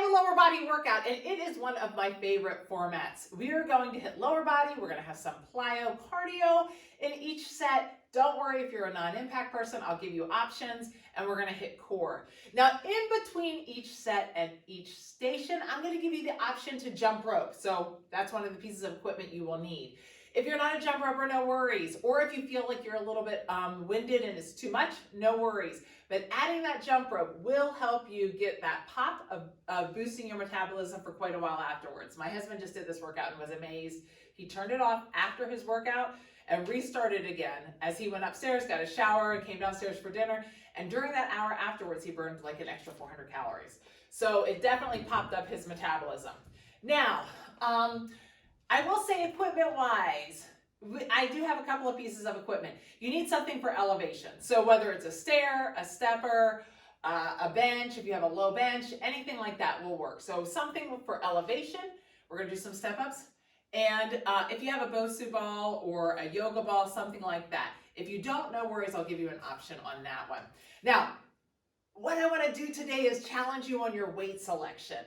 have a lower body workout, and it is one of my favorite formats. We are going to hit lower body. We're going to have some plyo cardio in each set. Don't worry if you're a non-impact person, I'll give you options, and we're going to hit core. Now, in between each set and each station, I'm going to give you the option to jump rope. So that's one of the pieces of equipment you will need. If you're not a jump roper, no worries. Or if you feel like you're a little bit winded and it's too much, no worries. But adding that jump rope will help you get that pop of boosting your metabolism for quite a while afterwards. My husband just did this workout and was amazed. He turned it off after his workout and restarted again as he went upstairs, got a shower, and came downstairs for dinner. And during that hour afterwards, he burned like an extra 400 calories. So it definitely popped up his metabolism. Now, I will say equipment-wise, I do have a couple of pieces of equipment. You need something for elevation. So whether it's a stair, a stepper, a bench, if you have a low bench, anything like that will work. So something for elevation. We're going to do some step-ups. And if you have a Bosu ball or a yoga ball, something like that. If you don't, no worries, I'll give you an option on that one. Now, what I want to do today is challenge you on your weight selection.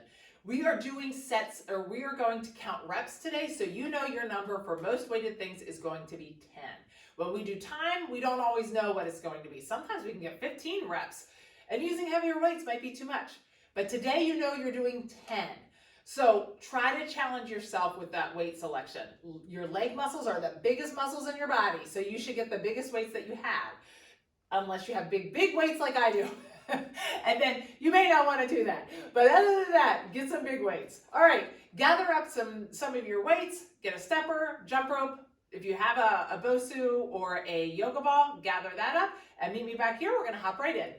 We are doing sets, or we are going to count reps today, so you know your number for most weighted things is going to be 10. When we do time, we don't always know what it's going to be. Sometimes we can get 15 reps, and using heavier weights might be too much. But today you know you're doing 10. So try to challenge yourself with that weight selection. Your leg muscles are the biggest muscles in your body, so you should get the biggest weights that you have, unless you have big weights like I do. And then you may not want to do that. But other than that, get some big weights. All right, gather up some of your weights, get a stepper, jump rope. If you have a Bosu or a yoga ball, gather that up and meet me back here. We're going to hop right in.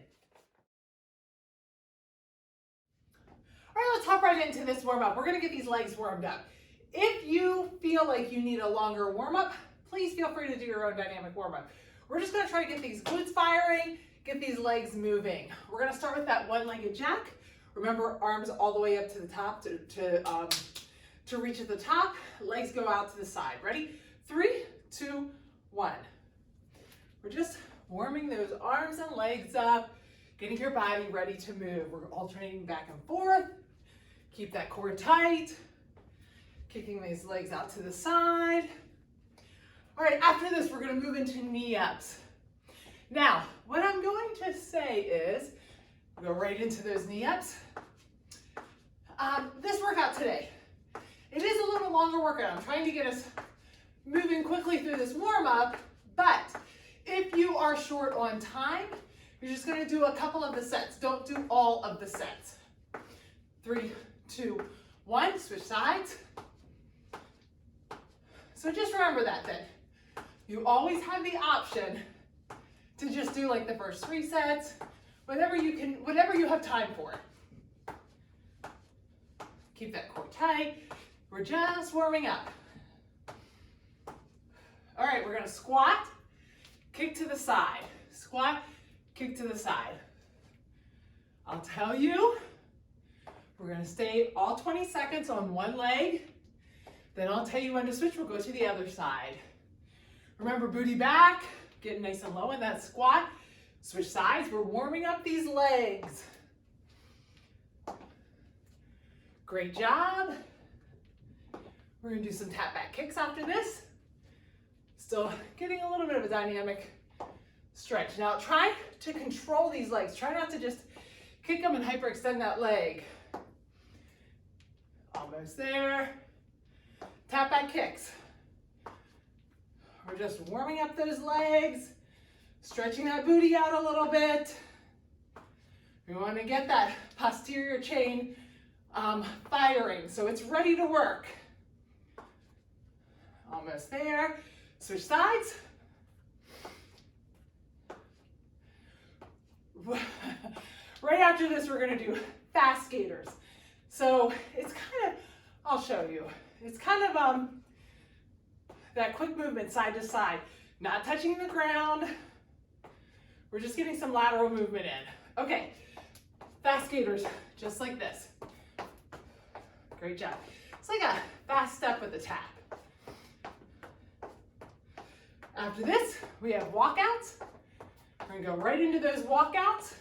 All right, let's hop right into this warm up. We're going to get these legs warmed up. If you feel like you need a longer warm up, please feel free to do your own dynamic warm up. We're just going to try to get these glutes firing, get these legs moving. We're going to start with that one-legged jack. Remember, arms all the way up to the top to reach at the top. Legs go out to the side. Ready? 3, 2, 1. We're just warming those arms and legs up, getting your body ready to move. We're alternating back and forth. Keep that core tight. Kicking these legs out to the side. All right, after this, we're going to move into knee ups. Now, what I'm going to say is, go right into those knee ups. This workout today, it is a little bit longer workout. I'm trying to get us moving quickly through this warm up, but if you are short on time, you're just going to do a couple of the sets. Don't do all of the sets. 3, 2, 1, switch sides. So just remember that you always have the option to just do like the first 3 sets, whatever you have time for. Keep that core tight. We're just warming up. All right, we're gonna squat, kick to the side. Squat, kick to the side. I'll tell you, we're gonna stay all 20 seconds on one leg. Then I'll tell you when to switch, we'll go to the other side. Remember, booty back, getting nice and low in that squat. Switch sides, we're warming up these legs. Great job. We're gonna do some tap back kicks after this. Still getting a little bit of a dynamic stretch. Now try to control these legs. Try not to just kick them and hyperextend that leg. Almost there. Tap back kicks. We're just warming up those legs, stretching that booty out a little bit. We want to get that posterior chain firing so it's ready to work. Almost there. Switch sides. Right after this, we're going to do fast skaters. So it's kind of, I'll show you. It's kind of that quick movement side to side, not touching the ground. We're just getting some lateral movement in. Okay, fast skaters, just like this. Great job. It's like a fast step with a tap. After this, we have walkouts. We're gonna go right into those walkouts.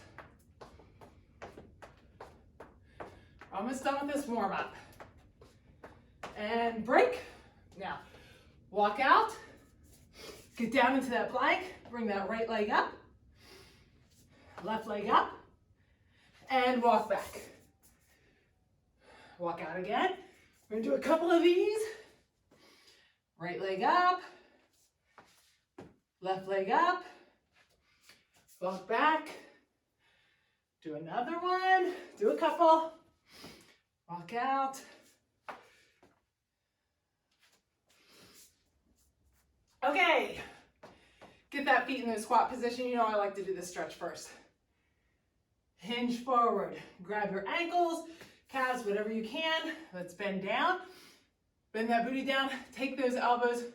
Almost done with this warm up. And break. Now, walk out. Get down into that plank. Bring that right leg up. Left leg up. And walk back. Walk out again. We're going to do a couple of these. Right leg up. Left leg up. Walk back. Do another one. Do a couple. Walk out. Okay. Get that feet in the squat position. You know I like to do this stretch first. Hinge forward. Grab your ankles, calves, whatever you can. Let's bend down. Bend that booty down. Take those elbows.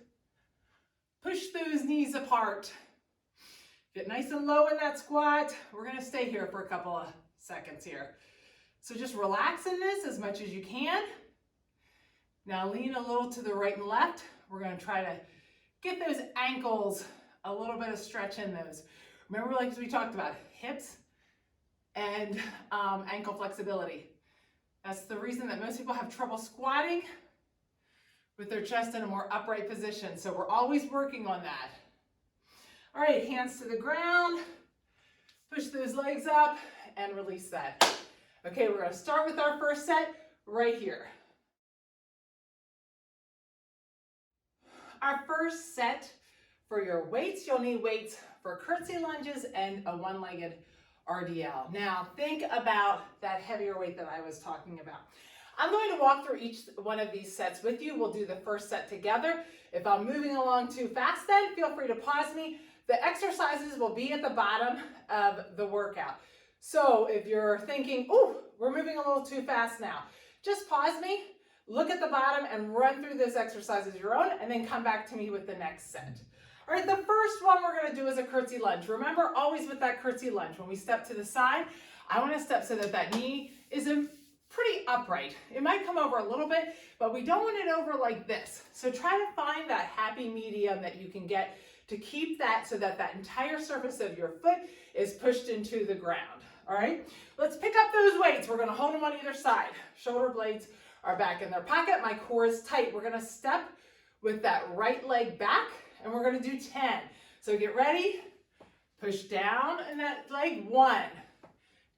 Push those knees apart. Get nice and low in that squat. We're going to stay here for a couple of seconds here. So just relax in this as much as you can. Now lean a little to the right and left. We're going to try to get those ankles, a little bit of stretch in those. Remember, like we talked about, hips and ankle flexibility. That's the reason that most people have trouble squatting with their chest in a more upright position. So we're always working on that. All right, hands to the ground. Push those legs up and release that. Okay, we're going to start with our first set right here. Our first set for your weights, you'll need weights for curtsy lunges and a one-legged RDL. Now, think about that heavier weight that I was talking about. I'm going to walk through each one of these sets with you. We'll do the first set together. If I'm moving along too fast, then feel free to pause me. The exercises will be at the bottom of the workout. So if you're thinking, oh, we're moving a little too fast now, just pause me, look at the bottom and run through this exercise as your own, and then come back to me with the next set. All right, the first one we're going to do is a curtsy lunge. Remember, always with that curtsy lunge, when we step to the side, I want to step so that that knee is pretty upright. It might come over a little bit, but we don't want it over like this. So try to find that happy medium that you can get to keep that so that that entire surface of your foot is pushed into the ground. All right, let's pick up those weights. We're going to hold them on either side. Shoulder blades are back in their pocket. My core is tight. We're going to step with that right leg back, and we're going to do 10. So get ready. Push down in that leg. 1.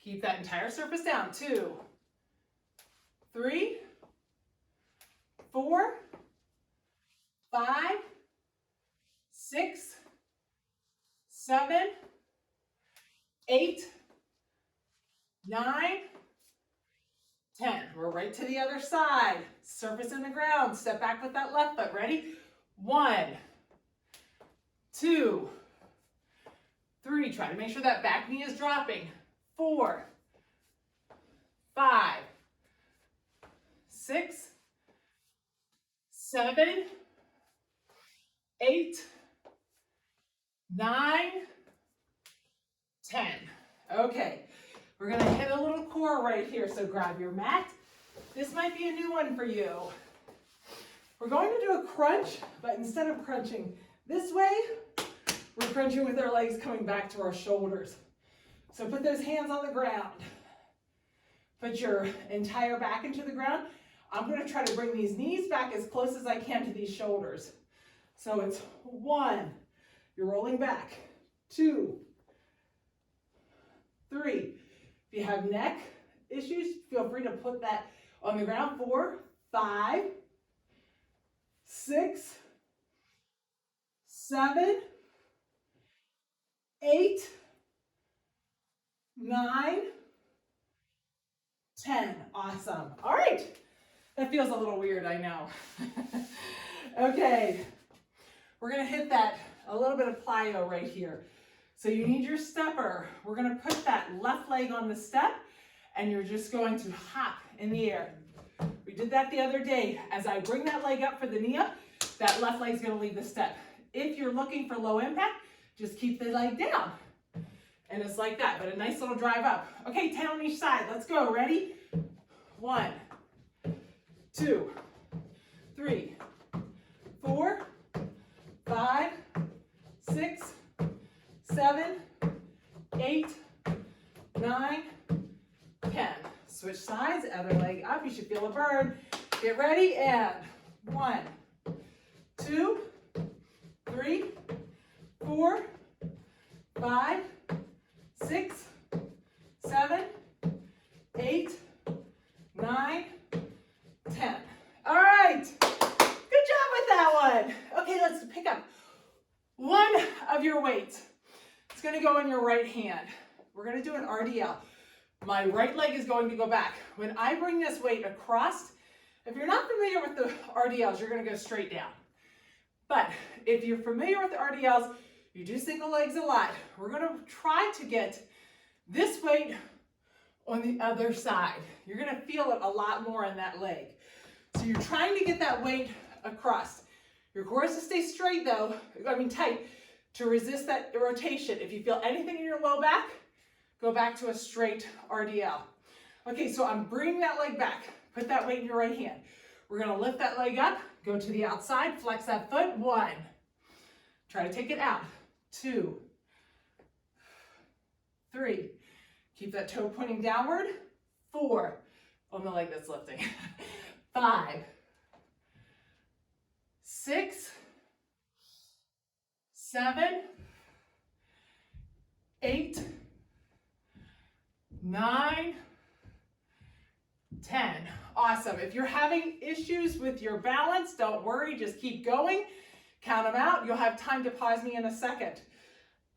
Keep that entire surface down. 2, 3, 4, 5, 6, 7, 8, 9, 10. We're right to the other side. Surface in the ground. Step back with that left foot. Ready? 1, 2, 3. Try to make sure that back knee is dropping. 4, 5, 6, 7, 8, 9, 10. Okay, we're going to hit a little core right here, so grab your mat. This might be a new one for you. We're going to do a crunch, but instead of crunching this way, we're crunching with our legs coming back to our shoulders. So put those hands on the ground. Put your entire back into the ground. I'm going to try to bring these knees back as close as I can to these shoulders. So it's 1, you're rolling back. 2, 3. If you have neck issues, feel free to put that on the ground. 4, 5, 6, 7, 8, 9, 10. Awesome. All right. That feels a little weird, I know. Okay. We're going to hit that, a little bit of plyo right here. So you need your stepper. We're going to put that left leg on the step, and you're just going to hop in the air. We did that the other day. As I bring that leg up for the knee up, that left leg's going to leave the step. If you're looking for low impact, just keep the leg down. And it's like that, but a nice little drive up. Okay, 10 on each side. Let's go. Ready? 1, 2, 3, 4, 5, 6, 7, 8, 9, 10. Switch sides, other leg up. You should feel a burn. Get ready, and 1, 2, 3, 4, 5, 6, 7, 8, 9, 10. All right. Good job with that one. Okay, let's pick up one of your weights. It's going to go in your right hand. We're going to do an RDL. My right leg is going to go back. When I bring this weight across, if you're not familiar with the RDLs, you're going to go straight down. But if you're familiar with the RDLs, you do single legs a lot. We're going to try to get this weight on the other side. You're going to feel it a lot more in that leg. So you're trying to get that weight across. Your core has to stay straight though, tight, to resist that rotation. If you feel anything in your low back, go back to a straight RDL. Okay, so I'm bringing that leg back. Put that weight in your right hand. We're gonna lift that leg up, go to the outside, flex that foot. 1. Try to take it out. 2, 3. Keep that toe pointing downward. 4. On the leg that's lifting. 5, 6, 7, 8, 9, 10. Awesome. If you're having issues with your balance, don't worry, just keep going. Count them out. You'll have time to pause me in a second.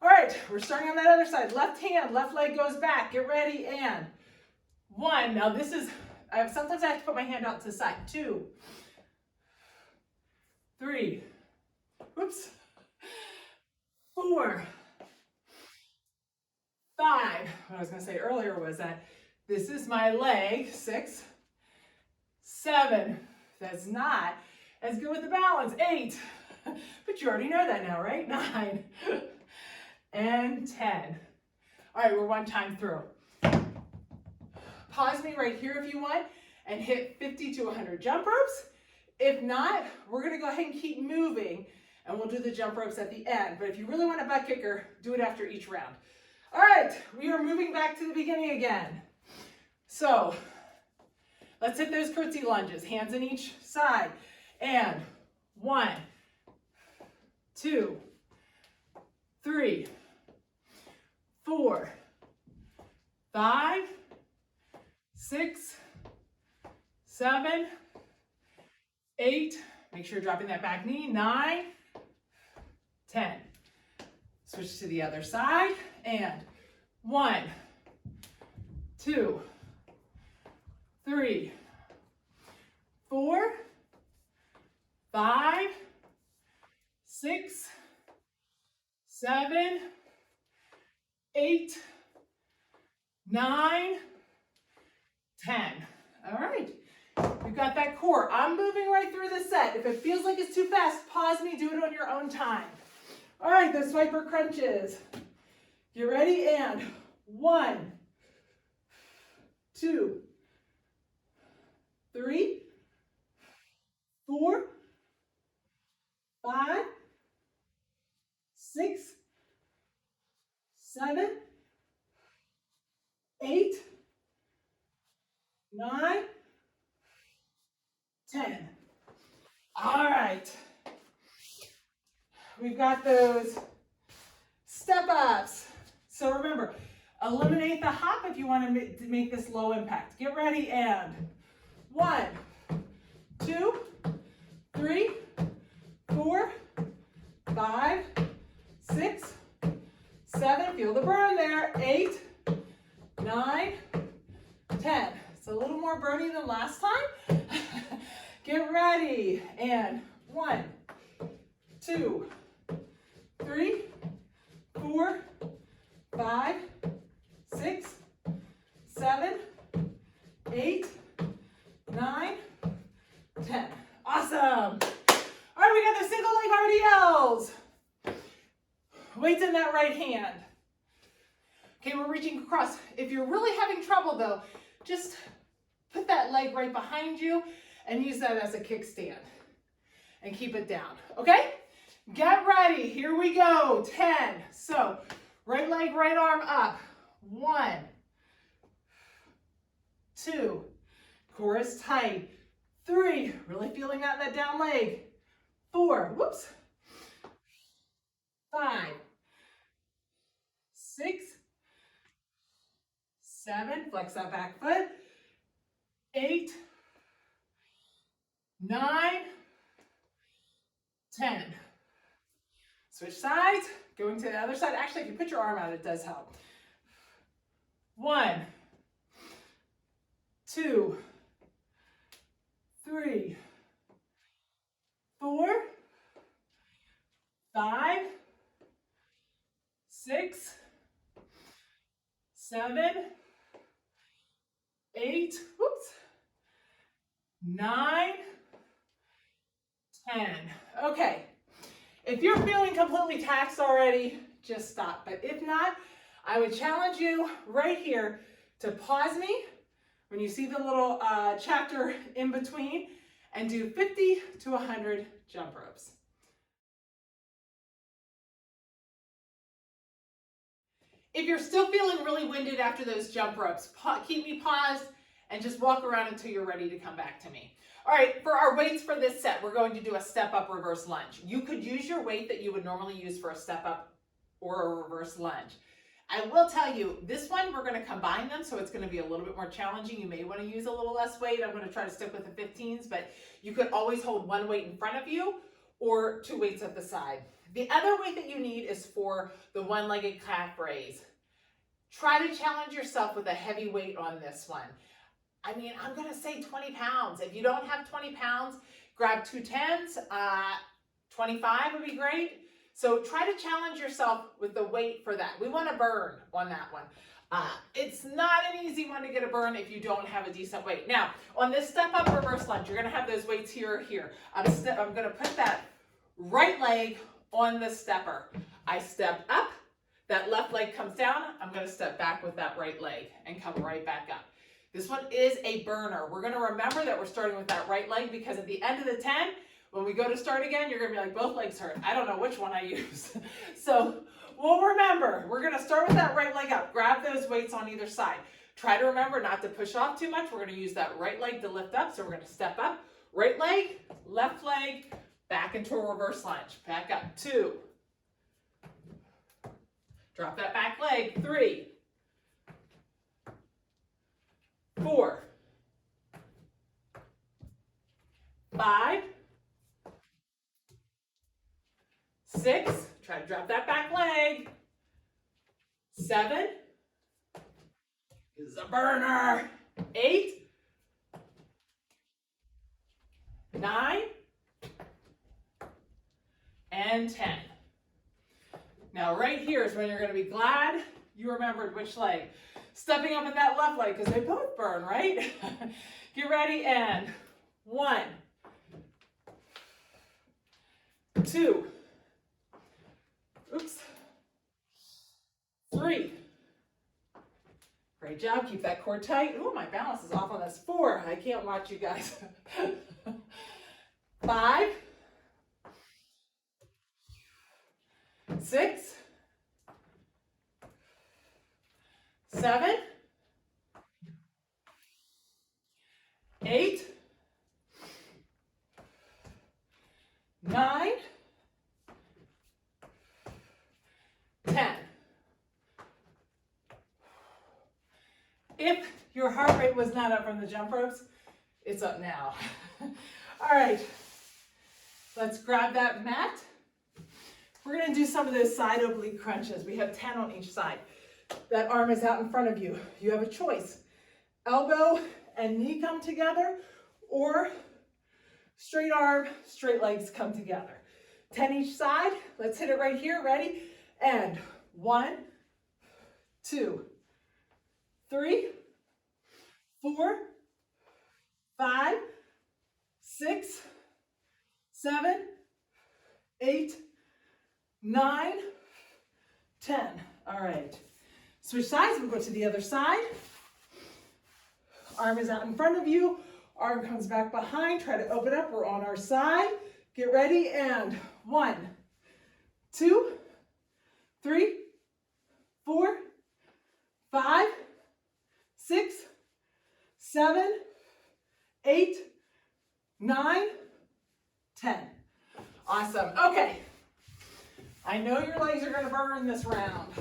All right, we're starting on that other side. Left hand, left leg goes back. Get ready, and 1. Now this is, sometimes I have to put my hand out to the side. 2, 3, whoops, 4, 5. What I was going to say earlier was that this is my leg. 6, 7. That's not as good with the balance. 8. But you already know that now, right? 9 and 10. All right, we're one time through. Pause me right here if you want and hit 50 to 100 jump ropes. If not, we're going to go ahead and keep moving and we'll do the jump ropes at the end. But if you really want a butt kicker, do it after each round. All right, we are moving back to the beginning again. So let's hit those curtsy lunges, hands in each side. And 1, 2, 3, 4, 5, 6, 7, 8. Make sure you're dropping that back knee. 9, 10. Switch to the other side. And 1, 2, 3, 4, 5, 6, 7, 8, 9, 10. All right. We've got that core. I'm moving right through the set. If it feels like it's too fast, pause me, do it on your own time. All right, those swiper crunches. Get ready, and 1, 2, 3, 4, 5, 6, 7, 8, 9, 10. All right. We've got those step ups. So remember, eliminate the hop if you want to make this low impact. Get ready, and 1, 2, 3, 4, 5, 6, 7. Feel the burn there. 8, 9, 10. It's a little more burning than last time. Get ready, and 1, 2, 3, 4, 5, 6, 7, 8, 9, 10. Awesome. All right, we got the single leg RDLs. Weights in that right hand. Okay, we're reaching across. If you're really having trouble though, just put that leg right behind you and use that as a kickstand and keep it down, okay? Get ready, here we go, 10. So, right leg, right arm up. 1, 2, core is tight. 3, really feeling that in that down leg. 4, whoops. 5, 6, 7, flex that back foot. 8, 9, 10. Switch sides, going to the other side. Actually, if you put your arm out, it does help. 1, 2, 3, 4, 5, 6, 7, 8, whoops, 9, 10. Okay, if you're feeling completely taxed already, just stop. But if not, I would challenge you right here to pause me when you see the little chapter in between and do 50 to 100 jump ropes. If you're still feeling really winded after those jump ropes, keep me paused and just walk around until you're ready to come back to me. All right, for our weights for this set, we're going to do a step up reverse lunge. You could use your weight that you would normally use for a step up or a reverse lunge. I will tell you, this one, we're going to combine them, so it's going to be a little bit more challenging. You may want to use a little less weight. I'm going to try to stick with the 15s, but you could always hold one weight in front of you or 2 weights at the side. The other weight that you need is for the one-legged calf raise. Try to challenge yourself with a heavy weight on this one. I mean, I'm going to say 20 pounds. If you don't have 20 pounds, grab 2 10s. 25 would be great. So try to challenge yourself with the weight for that. We want to burn on that one. It's not an easy one to get a burn if you don't have a decent weight. Now, on this step up reverse lunge, you're going to have those weights here or here. I'm going to put that right leg on the stepper. I step up, that left leg comes down. I'm going to step back with that right leg and come right back up. This one is a burner. We're going to remember that we're starting with that right leg because at the end of the 10, when we go to start again, you're going to be like, both legs hurt. I don't know which one I use. So we'll remember, we're going to start with that right leg up. Grab those weights on either side. Try to remember not to push off too much. We're going to use that right leg to lift up. So we're going to step up, right leg, left leg, back into a reverse lunge. Back up, 2. Drop that back leg, 3, 4, 5, 6, try to drop that back leg, 7, this is a burner, 8, 9, and 10. Now right here is when you're going to be glad you remembered which leg. Stepping up in that left leg because they both burn, right? Get ready and 1, 2, oops, 3. Great job, keep that core tight. Ooh, my balance is off on this. 4, I can't watch you guys. 5, 6, 7, 8, 9, 10. If your heart rate was not up from the jump ropes, it's up now. All right, let's grab that mat. We're going to do some of those side oblique crunches. We have 10 on each side. That arm is out in front of you. You have a choice. Elbow and knee come together, or straight arm, straight legs come together. 10 each side. Let's hit it right here. Ready? And 1, 2, 3, 4, 5, 6, 7, 8, 9, 10. All right. Switch sides. We'll go to the other side. Arm is out in front of you. Arm comes back behind. Try to open up. We're on our side. Get ready. And 1, 2, 3, 4, 5, 6, 7, 8, 9, 10. Awesome. Okay. I know your legs are going to burn this round.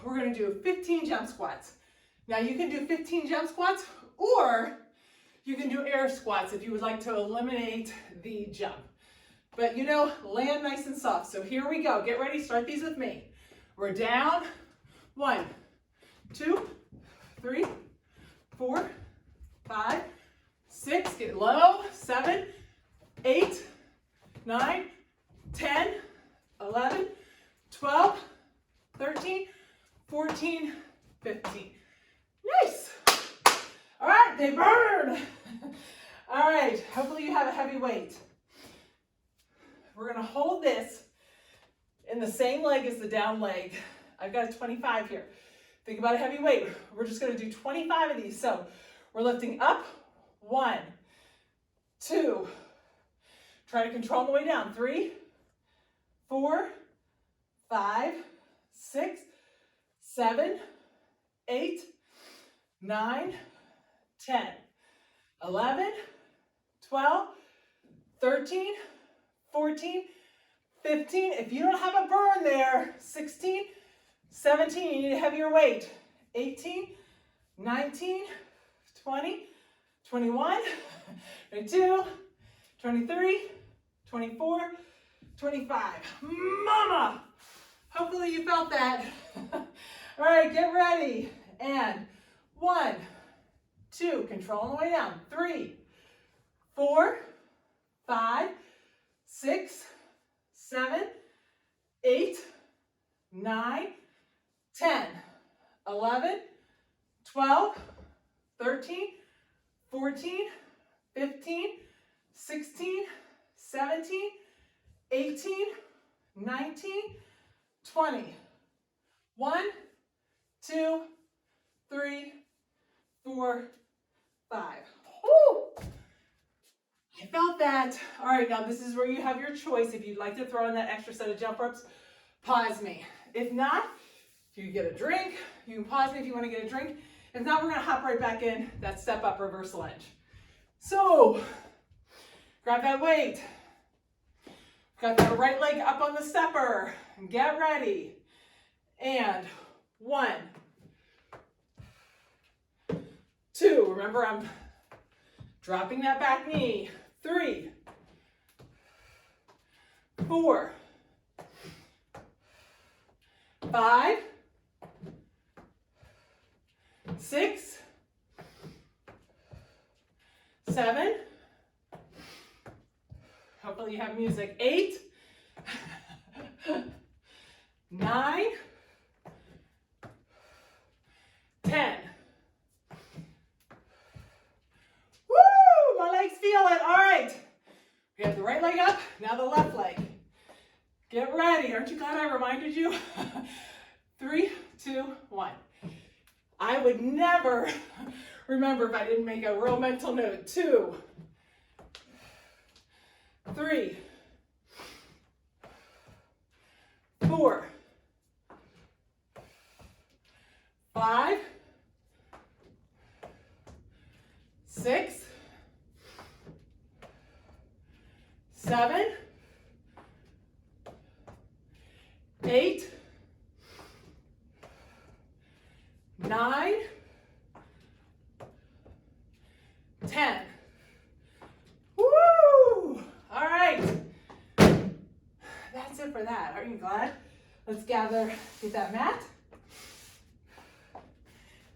We're going to do 15 jump squats. Now you can do 15 jump squats, or you can do air squats if you would like to eliminate the jump. But you know, land nice and soft. So here we go. Get ready. Start these with me. We're down. 1, 2, 3, 4, 5, 6. Get low. 7, 8, 9, 10, 11, 12, 13, 14, 15. Nice. All right, they burn. All right, hopefully you have a heavy weight. We're gonna hold this in the same leg as the down leg. I've got a 25 here. Think about a heavy weight. We're just gonna do 25 of these. So we're lifting up, 1, 2, try to control the way down, 3, 4, 5, 6, 7, 8, 9, 10, 11, 12, 13, 14, 15. If you don't have a burn there, 16, 17, you need a heavier weight. 18, 19, 20, 21, 22, 23, 24, 25. Mama! Hopefully you felt that. All right, get ready. And 1, 2, control the way down. 3, 4, 5, 6, 7, 8, 9, 10, 11, 12, 13, 14, 15, 16, 17, 18, 19, 20. 1, 2, 3, 4, 5. Woo! I felt that. All right, now this is where you have your choice. If you'd like to throw in that extra set of jump ropes, pause me. If not, if you get a drink, you can pause me if you want to get a drink. If not, we're going to hop right back in that step up reverse lunge. So, grab that weight. Got that right leg up on the stepper. Get ready. And 1, 2. Remember, I'm dropping that back knee. 3, 4, 5, 6, 7. Hopefully you have music. 8, 9, 10. Woo! My legs feel it. All right. We have the right leg up. Now the left leg. Get ready. Aren't you glad I reminded you? 3, 2, 1. I would never remember if I didn't make a real mental note. 2, 3, 4, 5, 6, 7, 8, 9, 10. Woo! All right. That's it for that. Aren't you glad? Let's gather, get that mat.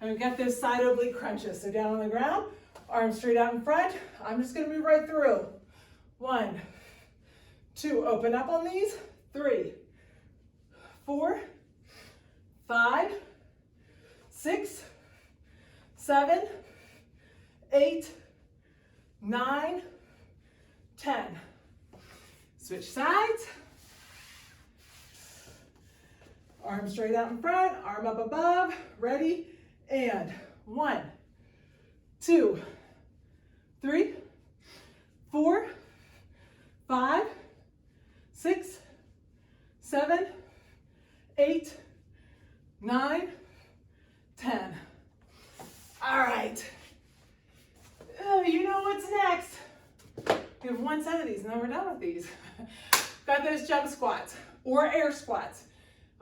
And we've got those side oblique crunches. So down on the ground, arms straight out in front. I'm just going to move right through. 1, 2, open up on these. 3, 4, 5, 6, 7, 8, 9, 10. Switch sides. Arm straight out in front, arm up above, ready, and 1, 2, 3, 4, 5, 6, 7, 8, 9, 10. All right. Oh, you know what's next. We have one set of these and then we're done with these. Got those jump squats or air squats.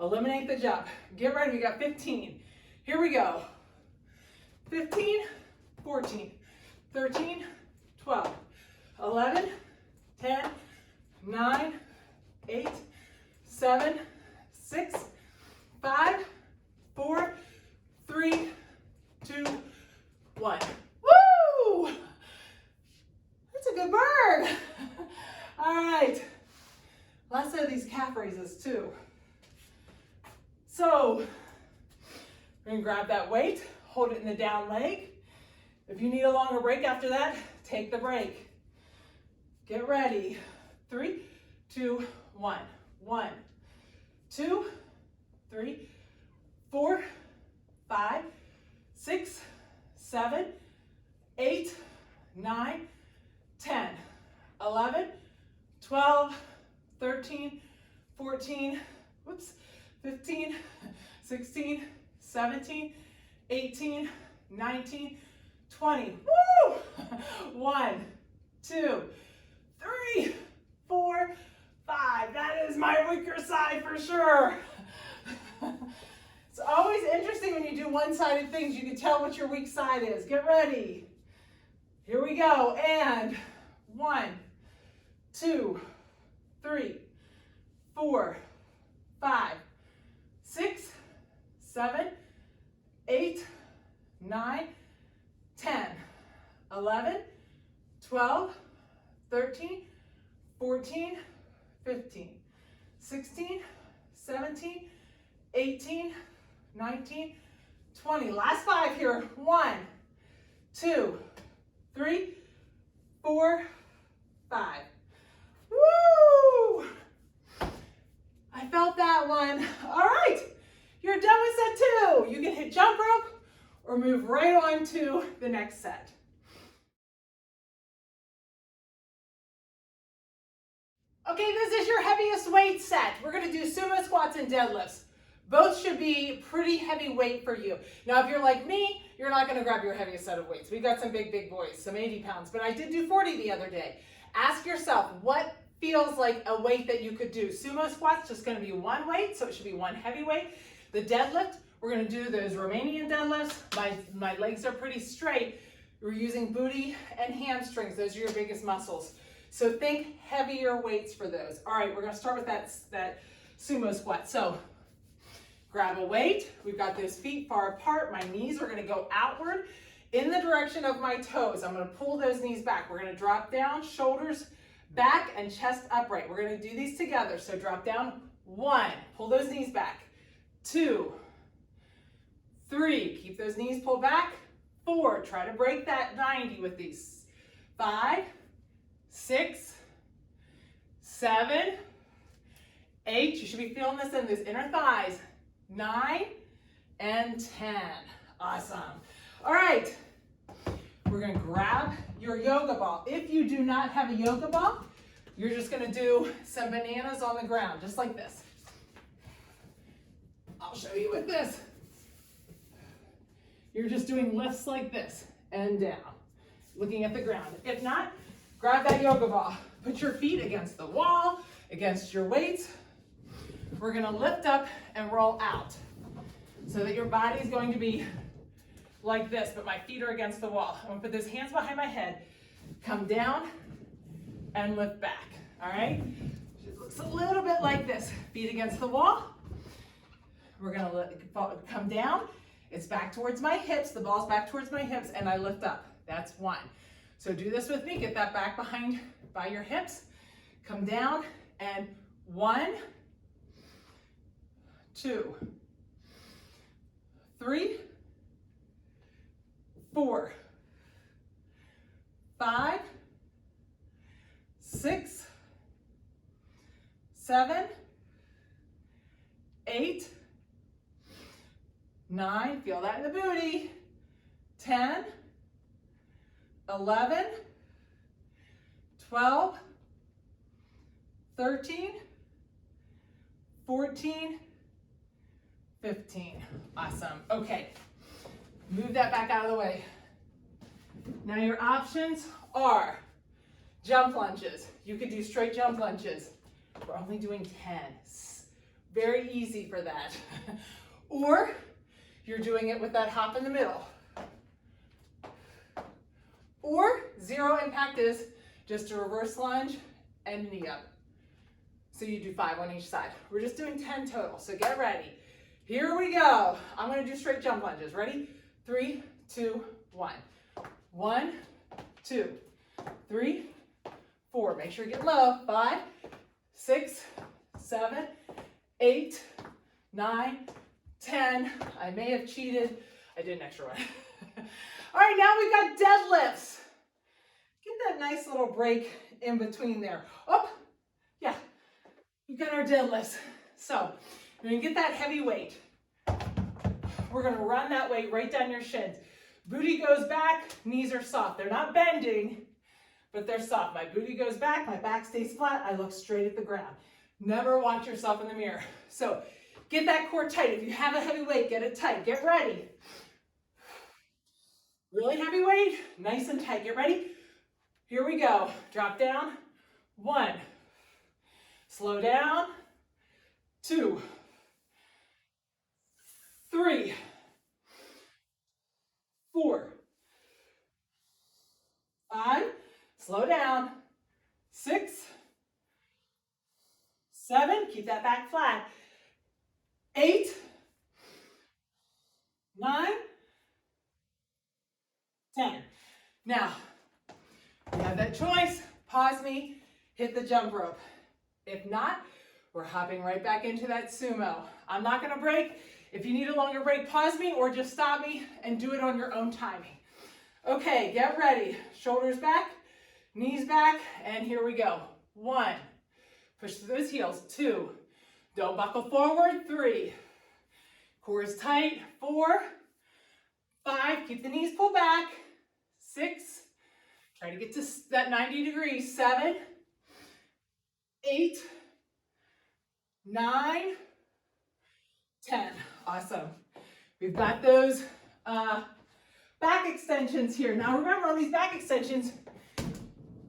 Eliminate the jump. Get ready, we got 15. Here we go. 15, 14, 13, 12, 11, 10, 9, 8, 7, 6, 5, 4, 3, 2, 1. Woo! That's a good burn. All right. Last set of these calf raises too. So we're gonna grab that weight, hold it in the down leg. If you need a longer break after that, take the break. Get ready. 3, 2, 1. 1, 2, 3, 4, 5, 6, 7, 8, 9, 10, 11, 12, 13, 14, 15, 16, 17, 18, 19, 20. Woo! 1, 2, 3, 4, 5. That is my weaker side for sure. It's always interesting when you do one-sided things. You can tell what your weak side is. Get ready. Here we go. And 1, 2, 3, 4, 5, 6, 7, 8, 9, 10, 11, 12, 13, 14, 15, 16, 17, 18, 19, 20. Last 5 here. 1, 2, 3, 4, 5. Woo! I felt that one. All right, you're done with set 2. You can hit jump rope or move right on to the next set. Okay, this is your heaviest weight set. We're gonna do sumo squats and deadlifts. Both should be pretty heavy weight for you. Now, if you're like me, you're not gonna grab your heaviest set of weights. We got some big boys, some 80 pounds, but I did do 40 the other day. Ask yourself, what feels like a weight that you could do? Sumo squats, just gonna be one weight, so it should be one heavy weight. The deadlift, we're gonna do those Romanian deadlifts. My legs are pretty straight. We're using booty and hamstrings. Those are your biggest muscles. So think heavier weights for those. All right, we're gonna start with that sumo squat. So grab a weight. We've got those feet far apart. My knees are gonna go outward in the direction of my toes. I'm gonna pull those knees back. We're gonna drop down, shoulders back and chest upright. We're gonna do these together. So drop down. 1, pull those knees back. 2, 3, keep those knees pulled back. 4, try to break that 90 with these. 5, 6, 7, 8, you should be feeling this in those inner thighs. 9 and 10. Awesome. All right, we're gonna grab your yoga ball. If you do not have a yoga ball, you're just gonna do some bananas on the ground, just like this. I'll show you with this. You're just doing lifts like this and down, looking at the ground. If not, grab that yoga ball. Put your feet against the wall, against your weights. We're gonna lift up and roll out so that your body is going to be like this, but my feet are against the wall. I'm gonna put those hands behind my head, come down and lift back, all right? It looks a little bit like this, feet against the wall. We're gonna come down, it's back towards my hips, the ball's back towards my hips, and I lift up. That's 1. So do this with me, get that back behind by your hips, come down, and 1, 2, 3, 4, 5, 6, 7, 8, 9, feel that in the booty, 10, 11, 12, 13, 14, 15. Awesome. Okay. Move that back out of the way. Now your options are jump lunges. You could do straight jump lunges. We're only doing 10. Very easy for that. Or you're doing it with that hop in the middle. Or zero impact is just a reverse lunge and knee up. So you do 5 on each side. We're just doing 10 total, so get ready. Here we go. I'm gonna do straight jump lunges. Ready? 3, 2, 1. 1, 2, 3, 4. Make sure you get low. 5, 6, 7, 8, 9, 10. I may have cheated. I did an extra one. All right, now we've got deadlifts. Get that nice little break in between there. Oh, yeah, we've got our deadlifts. So you're gonna get that heavy weight. We're gonna run that weight right down your shins. Booty goes back, knees are soft. They're not bending, but they're soft. My booty goes back, my back stays flat, I look straight at the ground. Never watch yourself in the mirror. So get that core tight. If you have a heavy weight, get it tight. Get ready. Really heavy weight, nice and tight. Get ready. Here we go. Drop down. 1. Slow down. 2. 3. 4. 5. Slow down. 6. 7. Keep that back flat. 8. 9. 10. Now, you have that choice. Pause me, hit the jump rope. If not, we're hopping right back into that sumo. I'm not gonna break. If you need a longer break, pause me or just stop me and do it on your own timing. Okay, get ready. Shoulders back, knees back, and here we go. 1, push through those heels. 2, don't buckle forward. 3, core is tight. 4, 5, keep the knees pulled back. 6, try to get to that 90 degrees. 7, 8, 9, 10. Awesome. We've got those back extensions here. Now remember, on these back extensions,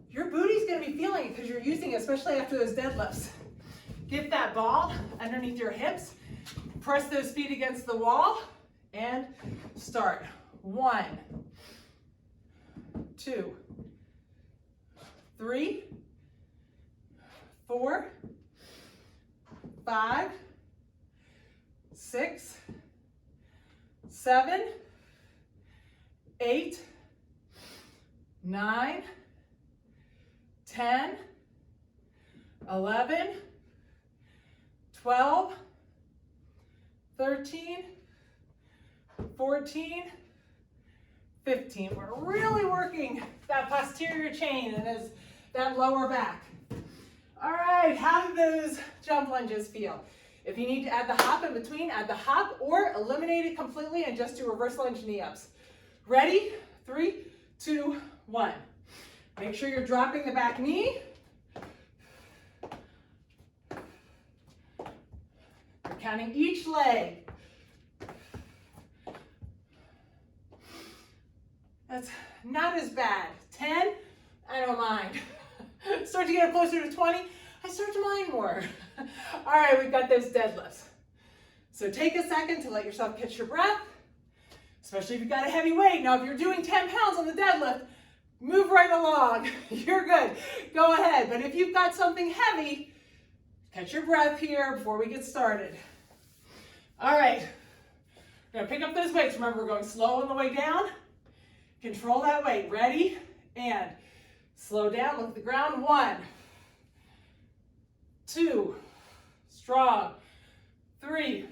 your booty's going to be feeling it because you're using it, especially after those deadlifts. Get that ball underneath your hips. Press those feet against the wall and start. 1, 2, 3, 4, 5, 6, 7, 8, 9, 10, 11, 12, 13, 14, 15. We're really working that posterior chain and that lower back. All right, how do those jump lunges feel? If you need to add the hop in between, add the hop or eliminate it completely and just do reverse lunge knee ups. Ready? 3, 2, 1. Make sure you're dropping the back knee. You're counting each leg. That's not as bad. 10, I don't mind. Start to get closer to 20, I start to mind more. All right, we've got those deadlifts. So take a second to let yourself catch your breath, especially if you've got a heavy weight. Now, if you're doing 10 pounds on the deadlift, move right along. You're good. Go ahead. But if you've got something heavy, catch your breath here before we get started. All right, we're gonna pick up those weights. Remember, we're going slow on the way down. Control that weight. Ready? And slow down. Look at the ground. 1, 2, strong. 3,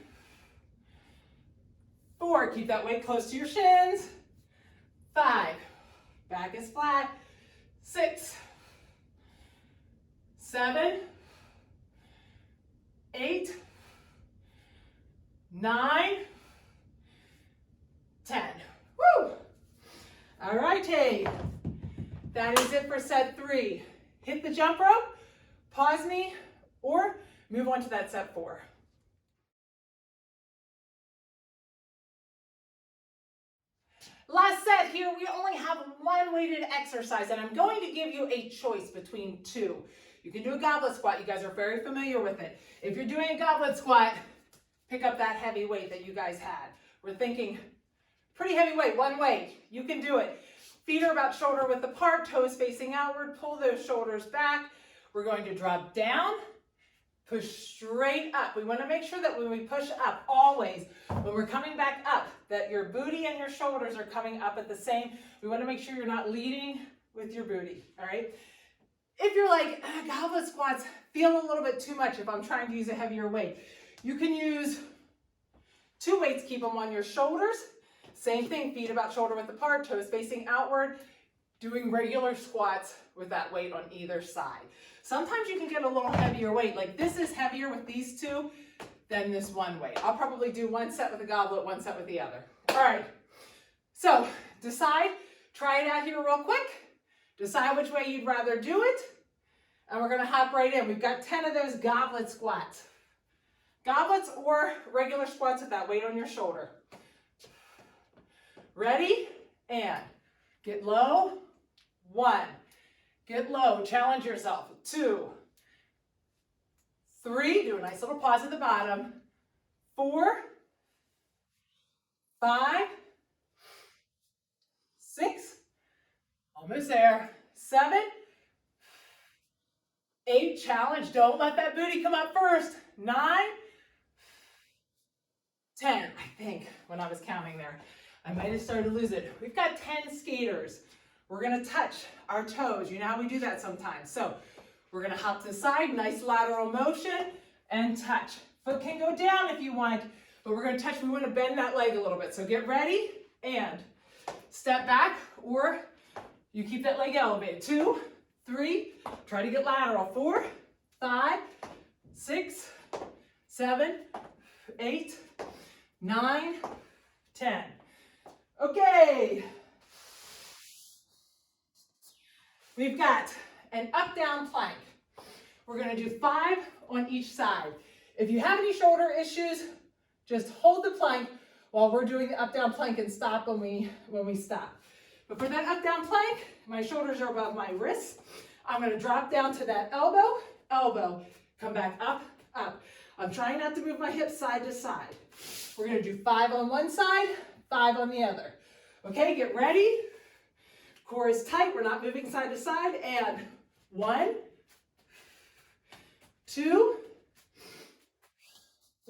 4, keep that weight close to your shins. 5, back is flat. 6, 7, 8, 9, 10. Woo! All righty. That is it for set 3. Hit the jump rope, pause me, or move on to that set 4. Last set here, we only have one weighted exercise, and I'm going to give you a choice between two. You can do a goblet squat. You guys are very familiar with it. If you're doing a goblet squat, pick up that heavy weight that you guys had. We're thinking pretty heavy weight, one weight. You can do it. Feet are about shoulder width apart, toes facing outward. Pull those shoulders back. We're going to drop down, push straight up. We want to make sure that when we push up, always, when we're coming back up, that your booty and your shoulders are coming up at the same. We want to make sure you're not leading with your booty, all right? If you're like, goblet squats feel a little bit too much if I'm trying to use a heavier weight, you can use two weights, keep them on your shoulders. Same thing, feet about shoulder width apart, toes facing outward, doing regular squats with that weight on either side. Sometimes you can get a little heavier weight, like this is heavier with these two than this one weight. I'll probably do one set with the goblet, one set with the other. All right, so decide, try it out here real quick. Decide which way you'd rather do it, and we're gonna hop right in. We've got 10 of those goblet squats. Goblets or regular squats with that weight on your shoulder. Ready? And get low. 1. Get low, challenge yourself. 2. 3, do a nice little pause at the bottom. 4. 5. 6. Almost there. 7. 8, challenge. Don't let that booty come up first. 9. 10, I think, when I was counting there. I might have started to lose it. We've got 10 skaters. We're gonna touch our toes. You know how we do that sometimes. So we're gonna hop to the side, nice lateral motion, and touch. Foot can go down if you want, but we're gonna touch. We wanna bend that leg a little bit. So get ready and step back, or you keep that leg elevated. 2, 3, try to get lateral. 4, 5, 6, 7, 8, 9, 10. Okay. We've got an up-down plank. We're going to do 5 on each side. If you have any shoulder issues, just hold the plank while we're doing the up-down plank and stop when we stop. But for that up-down plank, my shoulders are above my wrists. I'm going to drop down to that elbow, elbow, come back up, up. I'm trying not to move my hips side to side. We're going to do 5 on one side, 5 on the other. Okay, get ready. Core is tight. We're not moving side to side. And 1, 2,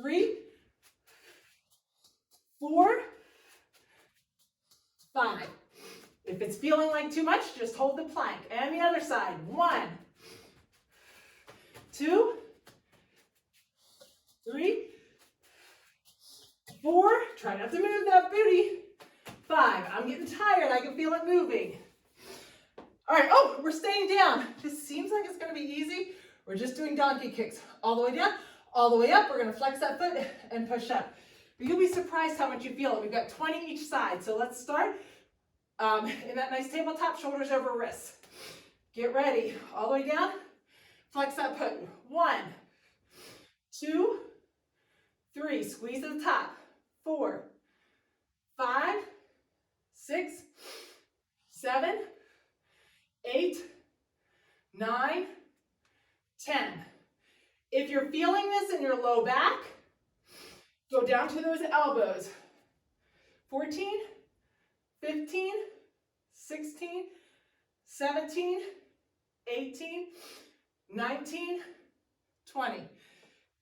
3, 4, 5. If it's feeling like too much, just hold the plank. And the other side. 1, 2, 3, 4. Try not to move that booty. 5. I'm getting tired. I can feel it moving. All right. Oh, we're staying down. This seems like it's going to be easy. We're just doing donkey kicks. All the way down, all the way up. We're going to flex that foot and push up. But you'll be surprised how much you feel it. We've got 20 each side. So let's start in that nice tabletop, shoulders over wrists. Get ready. All the way down. Flex that foot. 1, 2, 3. Squeeze to the top. 4, 5, 6, 7, 8, 9, 10. If you're feeling this in your low back, go down to those elbows. 14, 15, 16, 17, 18, 19, 20.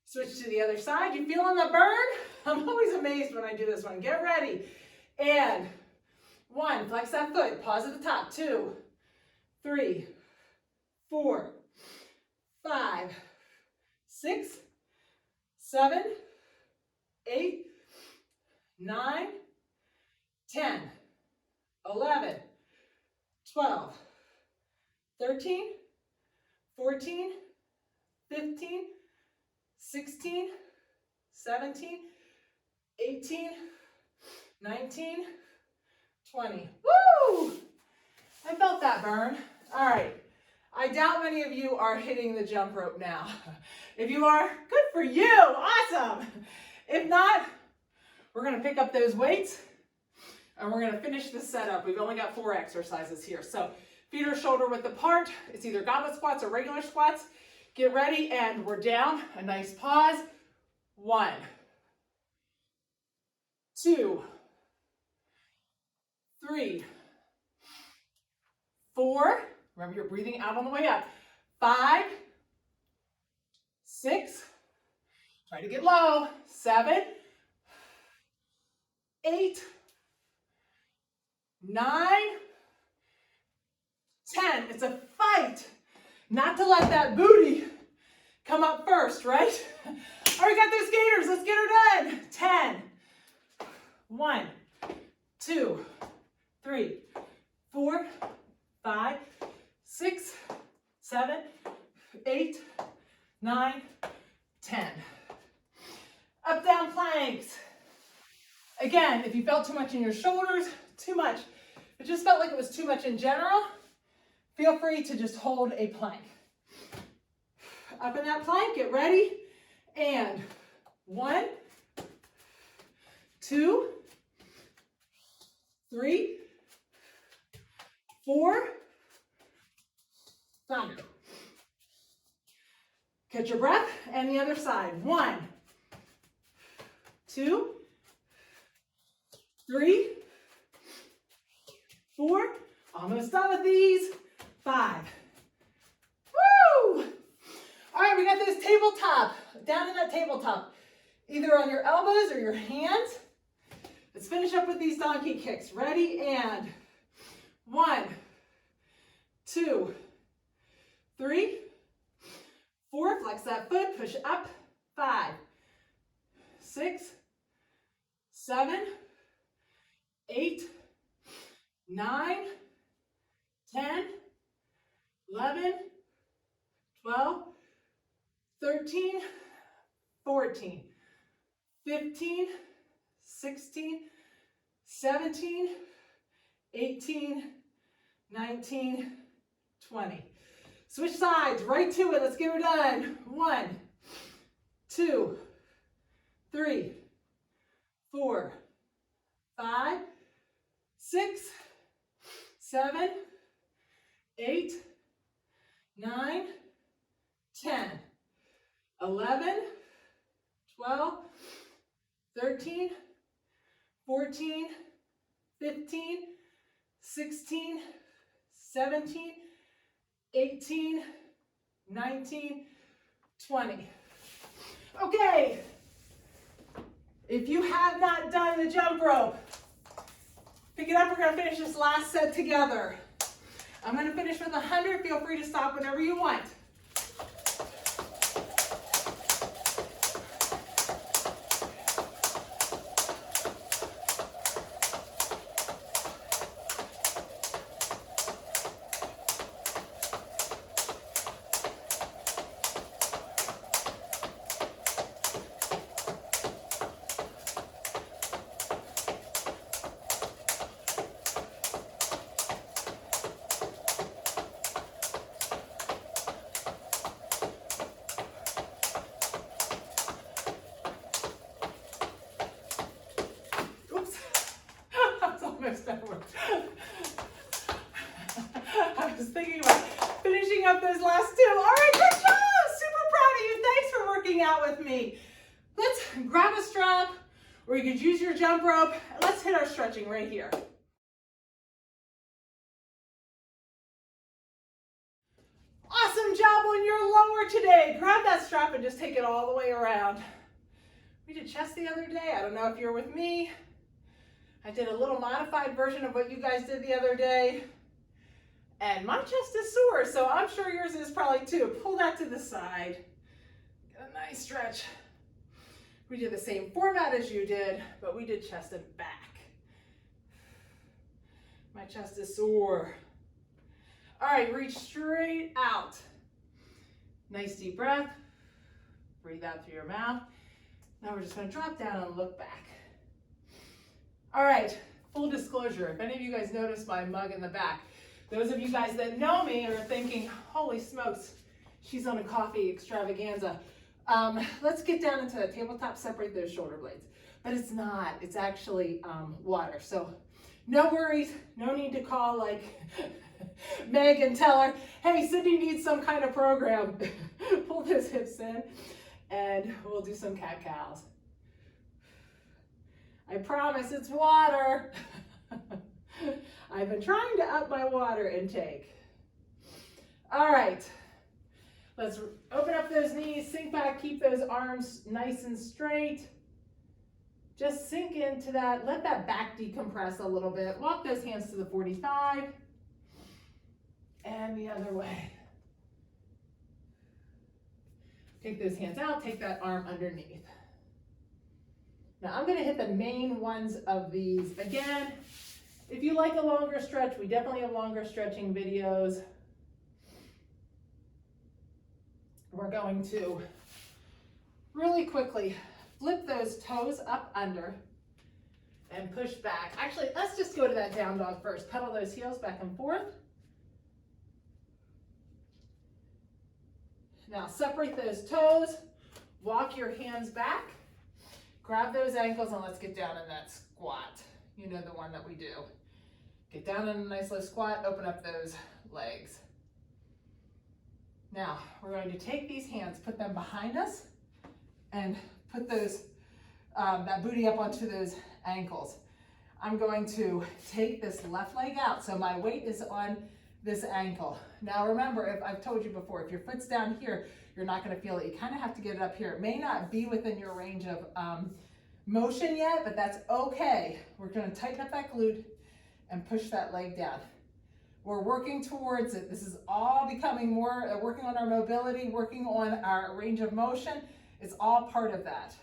Switch to the other side. You feeling the burn? I'm always amazed when I do this one. Get ready. And 1, flex that foot. Pause at the top. 2, 3, 4, 5, 6, 7, 8, 9, 10, 11, 12, 13, 14, 15, 16, 17, 18, 19, 20. Woo! I felt that burn. All right. I doubt many of you are hitting the jump rope now. If you are, good for you. Awesome. If not, we're going to pick up those weights. And we're gonna finish this setup. We've only got 4 exercises here. So feet are shoulder width apart. It's either goblet squats or regular squats. Get ready, and we're down. A nice pause. 1, 2, 3, 4. Remember, you're breathing out on the way up. 5, 6. Try to get low. 7, 8, 9, 10. It's a fight not to let that booty come up first, right? All right, got those skaters. Let's get her done. 10. 1, 2, 3, 4, 5, 6, 7, 8, 9, 10. Up, down planks. Again, if you felt too much in your shoulders, too much, it just felt like it was too much in general, feel free to just hold a plank. Up in that plank, get ready, and 1, 2, 3, 4, 5. Catch your breath, and the other side. 1, 2, 3, 4. Almost done with these. 5. Woo! All right, we got this tabletop. Down in that tabletop, either on your elbows or your hands. Let's finish up with these donkey kicks. Ready? And 1, 2, 3, 4. Flex that foot. Push up. 5, 6, 7, 8, 9, 10, 11, 12, 13, 14, 15, 16, 17, 18, 19, 20. Switch sides, right to it. Let's get her done. 1, 2, 3, 4, 5, 6, 7, 8, 9, 10, 11, 12, 13, 14, 15, 16, 17, 18, 19, 20. Okay, if you have not done the jump rope, pick it up. We're going to finish this last set together. I'm going to finish with 100. Feel free to stop whenever you want. I was thinking about finishing up those last 2. All right, good job. Super proud of you. Thanks for working out with me. Let's grab a strap, or you could use your jump rope. Let's hit our stretching right here. Awesome job on your lower today. Grab that strap and just take it all the way around. We did chest the other day. I don't know if you're with me. I did a little modified version of what you guys did the other day. And my chest is sore, so I'm sure yours is probably too. Pull that to the side. Get a nice stretch. We did the same format as you did, but we did chest and back. My chest is sore. All right, reach straight out. Nice deep breath. Breathe out through your mouth. Now we're just going to drop down and look back. All right, full disclosure, if any of you guys notice my mug in the back, those of you guys that know me are thinking, holy smokes, she's on a coffee extravaganza. Let's get down into the tabletop, separate those shoulder blades. But it's not, it's actually water. So no worries, no need to call like Meg and tell her, hey, Sydney needs some kind of program. Pull those hips in and we'll do some cat-cows. I promise it's water. I've been trying to up my water intake. All right, let's open up those knees, sink back, keep those arms nice and straight. Just sink into that, let that back decompress a little bit. Walk those hands to the 45 and the other way. Take those hands out, take that arm underneath. Now I'm gonna hit the main ones of these. Again, if you like a longer stretch, we definitely have longer stretching videos. We're going to really quickly flip those toes up under and push back. Actually, let's just go to that down dog first. Pedal those heels back and forth. Now separate those toes, walk your hands back, grab those ankles, and let's get down in that squat. You know, the one that we do. Get down in a nice low squat, open up those legs. Now, we're going to take these hands, put them behind us, and put those, that booty up onto those ankles. I'm going to take this left leg out, so my weight is on this ankle. Now remember, if I've told you before, if your foot's down here, you're not gonna feel it. You kind of have to get it up here. It may not be within your range of motion yet, but that's okay. We're gonna tighten up that glute and push that leg down. We're working towards it. This is all becoming more, working on our mobility, working on our range of motion. It's all part of that.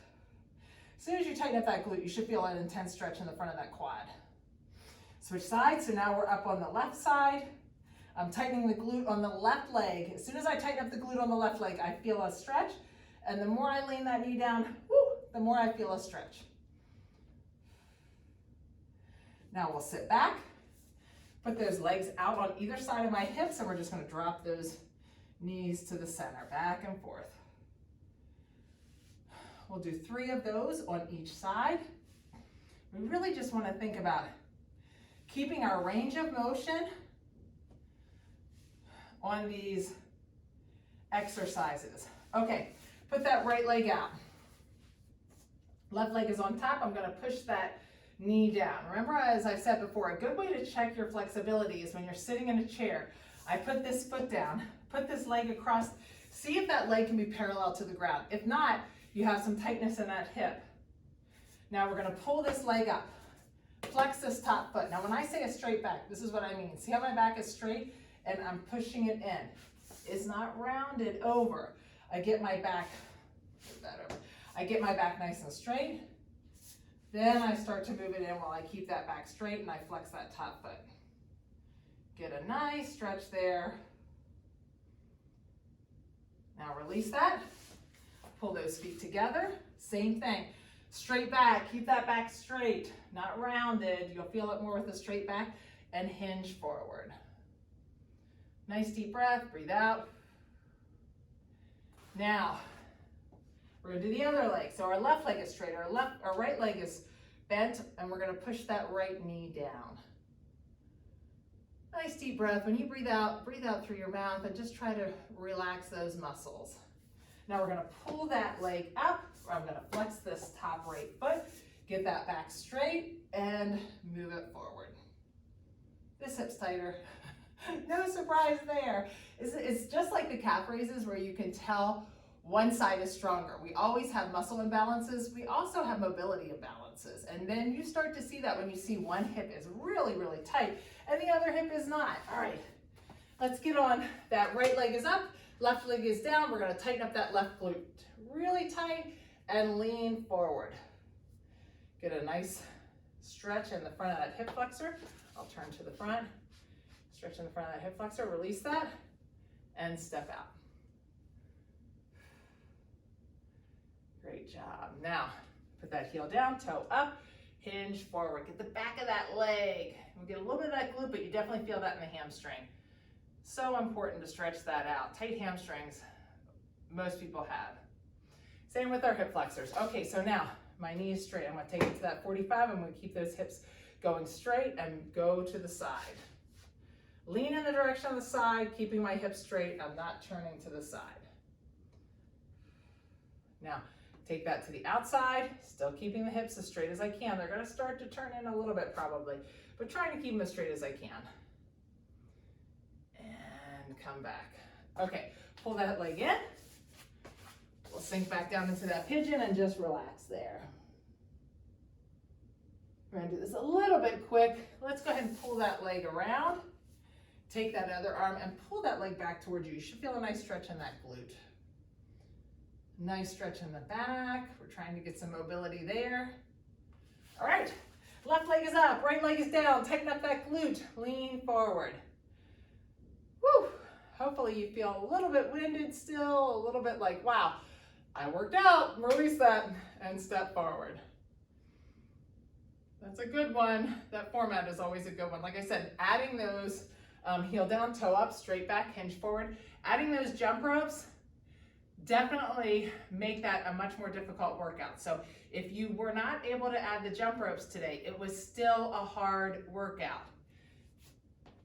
As soon as you tighten up that glute, you should feel an intense stretch in the front of that quad. Switch sides, so now we're up on the left side. I'm tightening the glute on the left leg. As soon as I tighten up the glute on the left leg, I feel a stretch. And the more I lean that knee down, the more I feel a stretch. Now we'll sit back, put those legs out on either side of my hips, and we're just gonna drop those knees to the center, back and forth. We'll do 3 of those on each side. We really just wanna think about keeping our range of motion on these exercises. Okay, put that right leg out. Left leg is on top. I'm gonna push that knee down. Remember, as I said before, a good way to check your flexibility is when you're sitting in a chair. I put this foot down, put this leg across, see if that leg can be parallel to the ground. If not, you have some tightness in that hip. Now we're gonna pull this leg up, flex this top foot. Now when I say a straight back, this is what I mean. See how my back is straight and I'm pushing it in. It's not rounded over. I get my back, I get my back nice and straight. Then I start to move it in while I keep that back straight and I flex that top foot. Get a nice stretch there. Now release that. Pull those feet together. Same thing. Straight back. Keep that back straight, not rounded. You'll feel it more with a straight back. And hinge forward. Nice deep breath. Breathe out. Now, we're gonna do the other leg. So our left leg is straight, our right leg is bent, and we're gonna push that right knee down. Nice deep breath. When you breathe out through your mouth and just try to relax those muscles. Now we're gonna pull that leg up. I'm gonna flex this top right foot, get that back straight, and move it forward. This hip's tighter. No surprise there. It's just like the calf raises where you can tell one side is stronger. We always have muscle imbalances. We also have mobility imbalances. And then you start to see that when you see one hip is really, really tight and the other hip is not. All right, let's get on. That right leg is up, left leg is down. We're gonna tighten up that left glute really tight and lean forward. Get a nice stretch in the front of that hip flexor. I'll turn to the front. Stretch in the front of that hip flexor, release that, and step out. Great job. Now, put that heel down, toe up, hinge forward. Get the back of that leg. We'll get a little bit of that glute, but you definitely feel that in the hamstring. So important to stretch that out. Tight hamstrings, most people have. Same with our hip flexors. Okay, so now my knee is straight. I'm gonna take it to that 45. I'm gonna keep those hips going straight and go to the side. Lean in the direction of the side, keeping my hips straight. I'm not turning to the side. Now, take that to the outside, still keeping the hips as straight as I can. They're gonna start to turn in a little bit probably, but trying to keep them as straight as I can. And come back. Okay, pull that leg in. We'll sink back down into that pigeon and just relax there. We're gonna do this a little bit quick. Let's go ahead and pull that leg around. Take that other arm and pull that leg back towards you. You should feel a nice stretch in that glute. Nice stretch in the back. We're trying to get some mobility there. All right, left leg is up, right leg is down. Tighten up that glute, lean forward. Woo! Hopefully you feel a little bit winded still, a little bit like, wow, I worked out. Release that and step forward. That's a good one. That format is always a good one. Like I said, adding those heel down, toe up, straight back, hinge forward. Adding those jump ropes definitely make that a much more difficult workout. So if you were not able to add the jump ropes today, it was still a hard workout.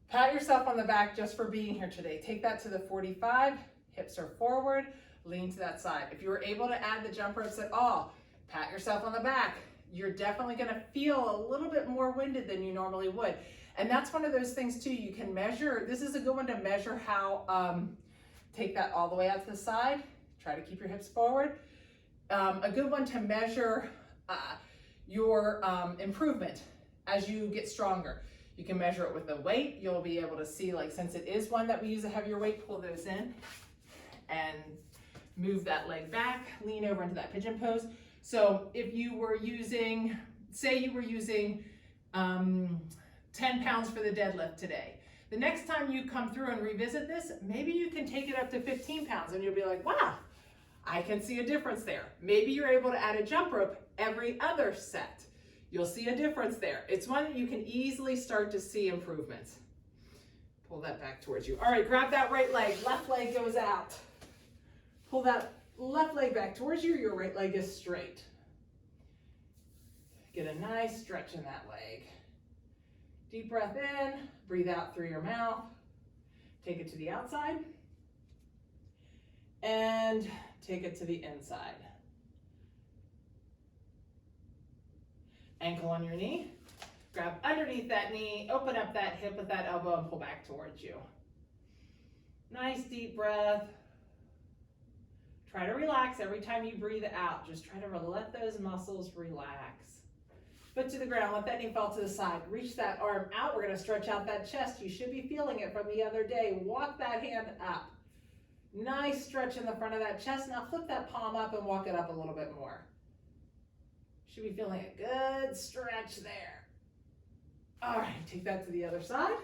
Pat yourself on the back just for being here today. Take that to the 45, hips are forward, lean to that side. If you were able to add the jump ropes at all, pat yourself on the back. You're definitely gonna feel a little bit more winded than you normally would. And that's one of those things too, you can measure, this is a good one to measure how, take that all the way out to the side, try to keep your hips forward. A good one to measure your improvement as you get stronger. You can measure it with the weight. You'll be able to see, like, since it is one that we use a heavier weight, pull those in and move that leg back, lean over into that pigeon pose. So if you were using, say you were using 10 pounds for the deadlift today, the next time you come through and revisit this, maybe you can take it up to 15 pounds and you'll be like, wow, I can see a difference there. Maybe you're able to add a jump rope every other set. You'll see a difference there. It's one that you can easily start to see improvements. Pull that back towards you. All right, grab that right leg. Left leg goes out. Pull that left leg back towards you. Your right leg is straight. Get a nice stretch in that leg. Deep breath in, breathe out through your mouth. Take it to the outside. And take it to the inside. Ankle on your knee. Grab underneath that knee, open up that hip with that elbow and pull back towards you. Nice deep breath. Try to relax every time you breathe out. Just try to let those muscles relax. Foot to the ground, let that knee fall to the side. Reach that arm out. We're gonna stretch out that chest. You should be feeling it from the other day. Walk that hand up. Nice stretch in the front of that chest. Now flip that palm up and walk it up a little bit more. Should be feeling a good stretch there. All right, take that to the other side.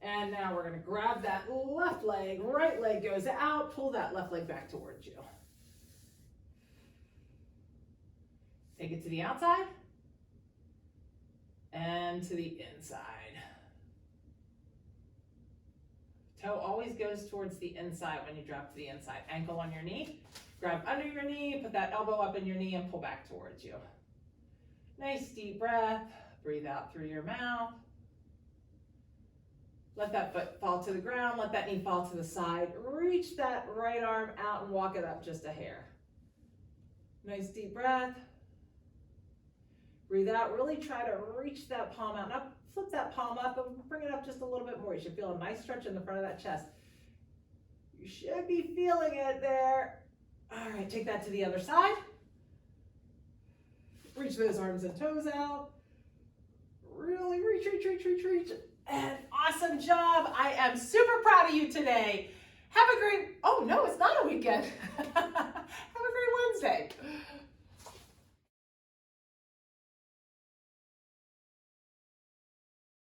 And now we're gonna grab that left leg, right leg goes out, pull that left leg back towards you. Take it to the outside and to the inside. Toe always goes towards the inside when you drop to the inside. Ankle on your knee. Grab under your knee, put that elbow up in your knee and pull back towards you. Nice deep breath. Breathe out through your mouth. Let that foot fall to the ground. Let that knee fall to the side. Reach that right arm out and walk it up just a hair. Nice deep breath. Breathe out. Really try to reach that palm out. Now flip that palm up and bring it up just a little bit more. You should feel a nice stretch in the front of that chest. You should be feeling it there. All right, take that to the other side. Reach those arms and toes out. Really reach. And awesome job. I am super proud of you today. Have a great, oh no, it's not a weekend.